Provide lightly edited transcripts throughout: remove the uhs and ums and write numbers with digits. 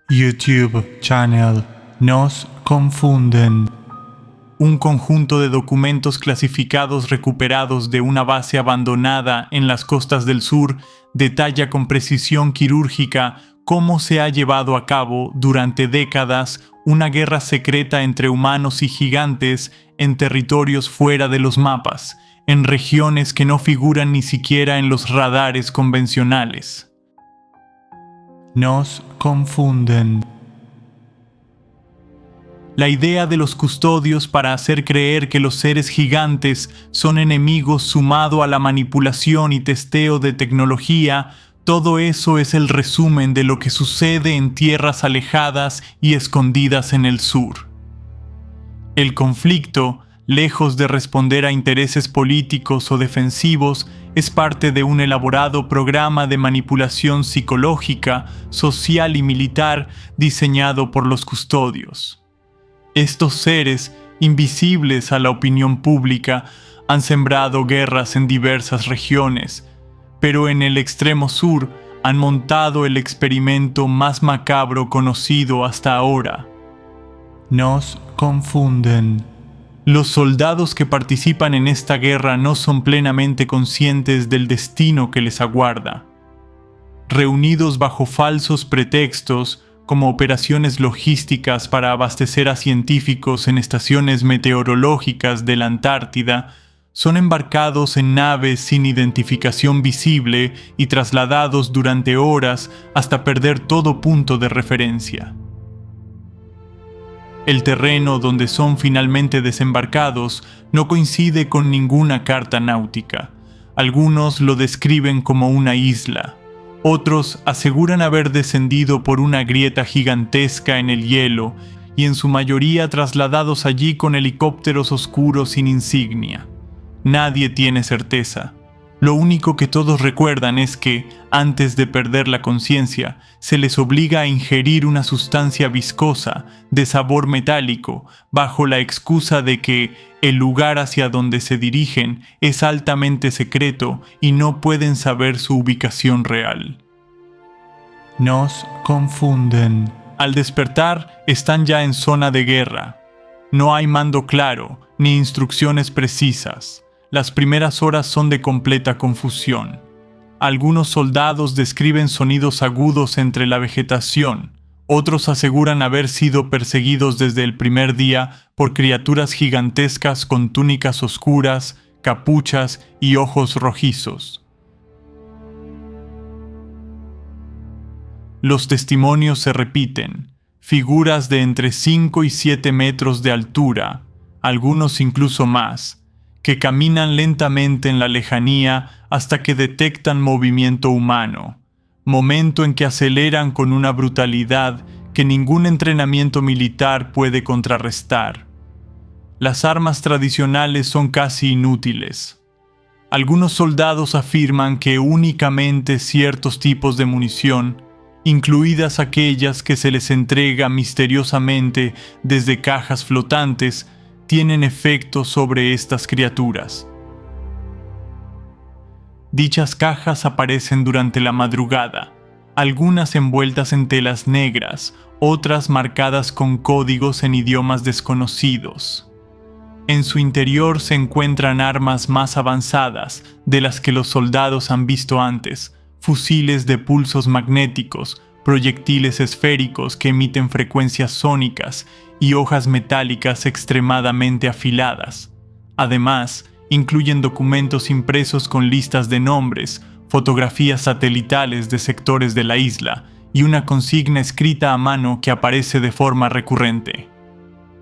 YouTube Channel Nos Confunden. Un conjunto de documentos clasificados recuperados de una base abandonada en las costas del sur detalla con precisión quirúrgica cómo se ha llevado a cabo durante décadas una guerra secreta entre humanos y gigantes en territorios fuera de los mapas, en regiones que no figuran ni siquiera en los radares convencionales. Nos confunden. La idea de los custodios para hacer creer que los seres gigantes son enemigos sumado a la manipulación y testeo de tecnología, todo eso es el resumen de lo que sucede en tierras alejadas y escondidas en el sur. El conflicto, lejos de responder a intereses políticos o defensivos, es parte de un elaborado programa de manipulación psicológica, social y militar diseñado por los custodios. Estos seres, invisibles a la opinión pública, han sembrado guerras en diversas regiones, pero en el extremo sur han montado el experimento más macabro conocido hasta ahora. Nos confunden. Los soldados que participan en esta guerra no son plenamente conscientes del destino que les aguarda. Reunidos bajo falsos pretextos, como operaciones logísticas para abastecer a científicos en estaciones meteorológicas de la Antártida, son embarcados en naves sin identificación visible y trasladados durante horas hasta perder todo punto de referencia. El terreno donde son finalmente desembarcados no coincide con ninguna carta náutica. Algunos lo describen como una isla. Otros aseguran haber descendido por una grieta gigantesca en el hielo y en su mayoría trasladados allí con helicópteros oscuros sin insignia. Nadie tiene certeza. Lo único que todos recuerdan es que, antes de perder la conciencia, se les obliga a ingerir una sustancia viscosa, de sabor metálico, bajo la excusa de que el lugar hacia donde se dirigen es altamente secreto y no pueden saber su ubicación real. Nos confunden. Al despertar, están ya en zona de guerra. No hay mando claro, ni instrucciones precisas. Las primeras horas son de completa confusión. Algunos soldados describen sonidos agudos entre la vegetación. Otros aseguran haber sido perseguidos desde el primer día por criaturas gigantescas con túnicas oscuras, capuchas y ojos rojizos. Los testimonios se repiten. Figuras de entre 5 y 7 metros de altura, algunos incluso más, que caminan lentamente en la lejanía hasta que detectan movimiento humano, momento en que aceleran con una brutalidad que ningún entrenamiento militar puede contrarrestar. Las armas tradicionales son casi inútiles. Algunos soldados afirman que únicamente ciertos tipos de munición, incluidas aquellas que se les entrega misteriosamente desde cajas flotantes, tienen efecto sobre estas criaturas. Dichas cajas aparecen durante la madrugada, algunas envueltas en telas negras, otras marcadas con códigos en idiomas desconocidos. En su interior se encuentran armas más avanzadas de las que los soldados han visto antes, fusiles de pulsos magnéticos, proyectiles esféricos que emiten frecuencias sónicas y hojas metálicas extremadamente afiladas. Además, incluyen documentos impresos con listas de nombres, fotografías satelitales de sectores de la isla y una consigna escrita a mano que aparece de forma recurrente.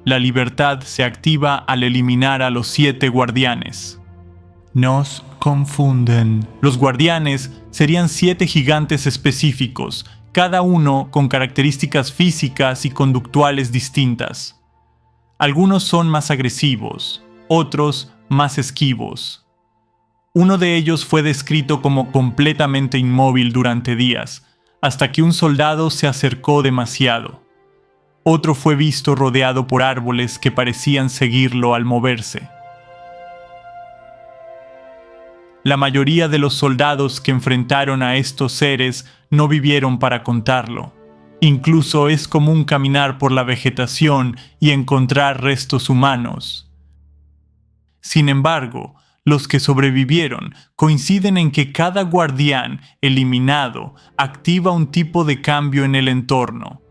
La libertad se activa al eliminar a los 7 guardianes. Nos confunden. Los guardianes serían 7 gigantes específicos, cada uno con características físicas y conductuales distintas. Algunos son más agresivos, otros más esquivos. Uno de ellos fue descrito como completamente inmóvil durante días, hasta que un soldado se acercó demasiado. Otro fue visto rodeado por árboles que parecían seguirlo al moverse. La mayoría de los soldados que enfrentaron a estos seres no vivieron para contarlo. Incluso es común caminar por la vegetación y encontrar restos humanos. Sin embargo, los que sobrevivieron coinciden en que cada guardián eliminado activa un tipo de cambio en el entorno.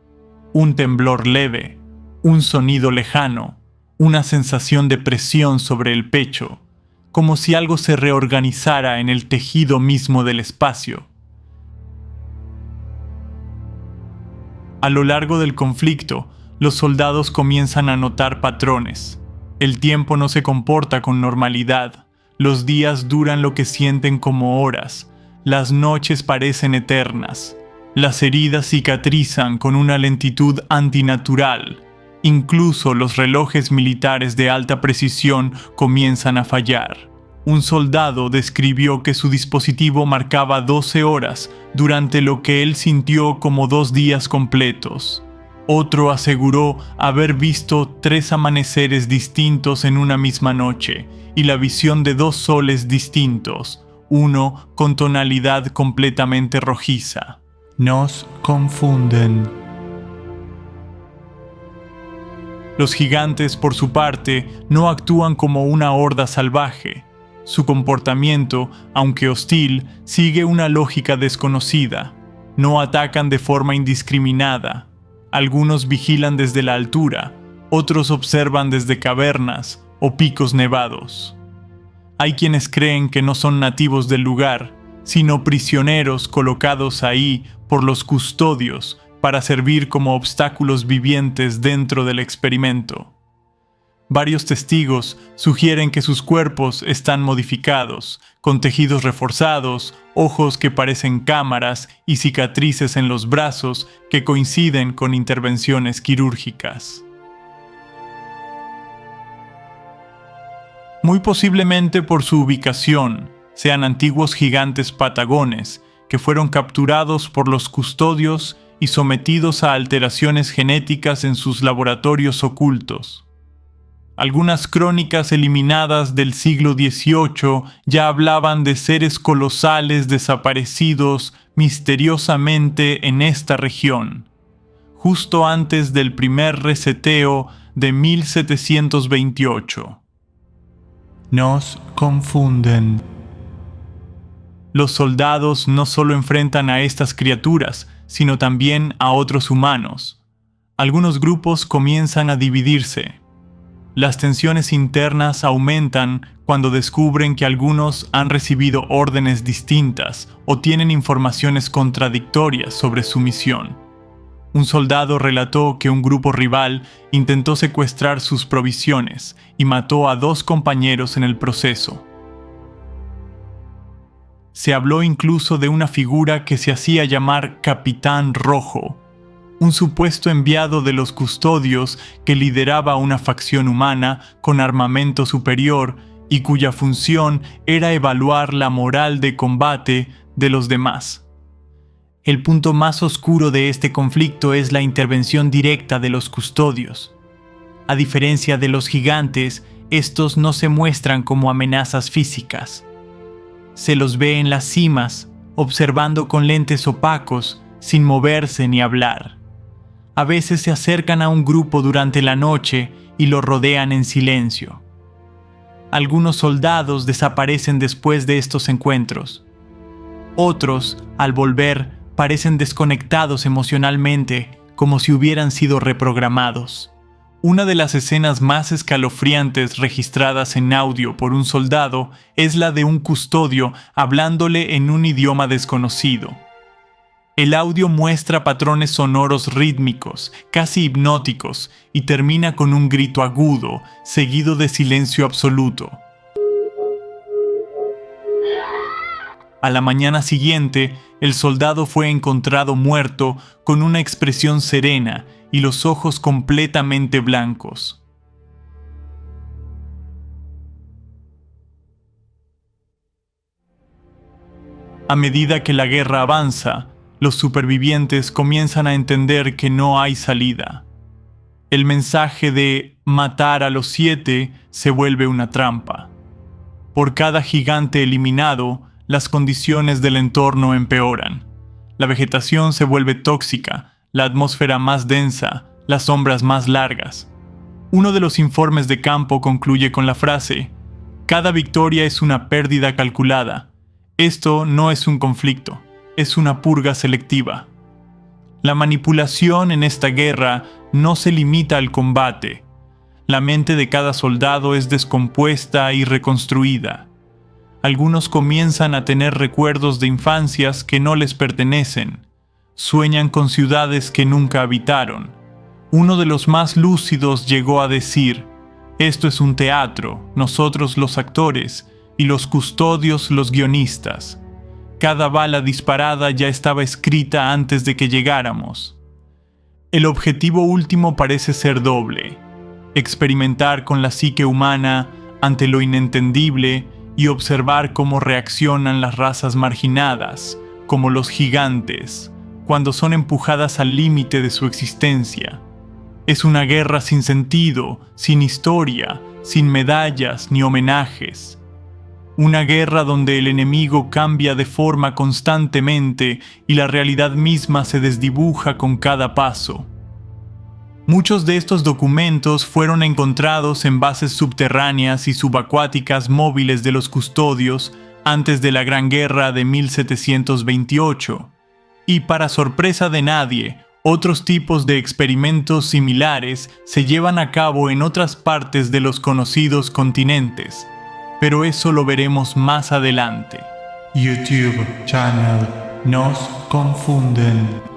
Un temblor leve, un sonido lejano, una sensación de presión sobre el pecho, como si algo se reorganizara en el tejido mismo del espacio. A lo largo del conflicto, los soldados comienzan a notar patrones. El tiempo no se comporta con normalidad. Los días duran lo que sienten como horas. Las noches parecen eternas. Las heridas cicatrizan con una lentitud antinatural. Incluso los relojes militares de alta precisión comienzan a fallar. Un soldado describió que su dispositivo marcaba 12 horas durante lo que él sintió como 2 días completos. Otro aseguró haber visto 3 amaneceres distintos en una misma noche y la visión de 2 soles distintos, uno con tonalidad completamente rojiza. Nos confunden. Los gigantes, por su parte, no actúan como una horda salvaje. Su comportamiento, aunque hostil, sigue una lógica desconocida. No atacan de forma indiscriminada. Algunos vigilan desde la altura, otros observan desde cavernas o picos nevados. Hay quienes creen que no son nativos del lugar, sino prisioneros colocados ahí por los custodios para servir como obstáculos vivientes dentro del experimento. Varios testigos sugieren que sus cuerpos están modificados, con tejidos reforzados, ojos que parecen cámaras y cicatrices en los brazos que coinciden con intervenciones quirúrgicas. Muy posiblemente por su ubicación, sean antiguos gigantes patagones que fueron capturados por los custodios y sometidos a alteraciones genéticas en sus laboratorios ocultos. Algunas crónicas eliminadas del siglo XVIII ya hablaban de seres colosales desaparecidos misteriosamente en esta región, justo antes del primer reseteo de 1728. Nos confunden. Los soldados no solo enfrentan a estas criaturas, sino también a otros humanos. Algunos grupos comienzan a dividirse. Las tensiones internas aumentan cuando descubren que algunos han recibido órdenes distintas o tienen informaciones contradictorias sobre su misión. Un soldado relató que un grupo rival intentó secuestrar sus provisiones y mató a 2 compañeros en el proceso. Se habló incluso de una figura que se hacía llamar Capitán Rojo, un supuesto enviado de los custodios que lideraba una facción humana con armamento superior y cuya función era evaluar la moral de combate de los demás. El punto más oscuro de este conflicto es la intervención directa de los custodios. A diferencia de los gigantes, estos no se muestran como amenazas físicas. Se los ve en las cimas, observando con lentes opacos, sin moverse ni hablar. A veces se acercan a un grupo durante la noche y lo rodean en silencio. Algunos soldados desaparecen después de estos encuentros. Otros, al volver, parecen desconectados emocionalmente, como si hubieran sido reprogramados. Una de las escenas más escalofriantes registradas en audio por un soldado es la de un custodio hablándole en un idioma desconocido. El audio muestra patrones sonoros rítmicos, casi hipnóticos, y termina con un grito agudo, seguido de silencio absoluto. A la mañana siguiente, el soldado fue encontrado muerto con una expresión serena y los ojos completamente blancos. A medida que la guerra avanza, los supervivientes comienzan a entender que no hay salida. El mensaje de matar a los 7 se vuelve una trampa. Por cada gigante eliminado, las condiciones del entorno empeoran. La vegetación se vuelve tóxica, la atmósfera más densa, las sombras más largas. Uno de los informes de campo concluye con la frase: cada victoria es una pérdida calculada. Esto no es un conflicto, es una purga selectiva. La manipulación en esta guerra no se limita al combate. La mente de cada soldado es descompuesta y reconstruida. Algunos comienzan a tener recuerdos de infancias que no les pertenecen. Sueñan con ciudades que nunca habitaron. Uno de los más lúcidos llegó a decir: esto es un teatro, nosotros los actores y los custodios los guionistas. Cada bala disparada ya estaba escrita antes de que llegáramos. El objetivo último parece ser doble: experimentar con la psique humana ante lo inentendible y observar cómo reaccionan las razas marginadas, como los gigantes, cuando son empujadas al límite de su existencia. Es una guerra sin sentido, sin historia, sin medallas ni homenajes. Una guerra donde el enemigo cambia de forma constantemente y la realidad misma se desdibuja con cada paso. Muchos de estos documentos fueron encontrados en bases subterráneas y subacuáticas móviles de los custodios antes de la Gran Guerra de 1728. Y para sorpresa de nadie, otros tipos de experimentos similares se llevan a cabo en otras partes de los conocidos continentes. Pero eso lo veremos más adelante. YouTube channel Nos Confunden.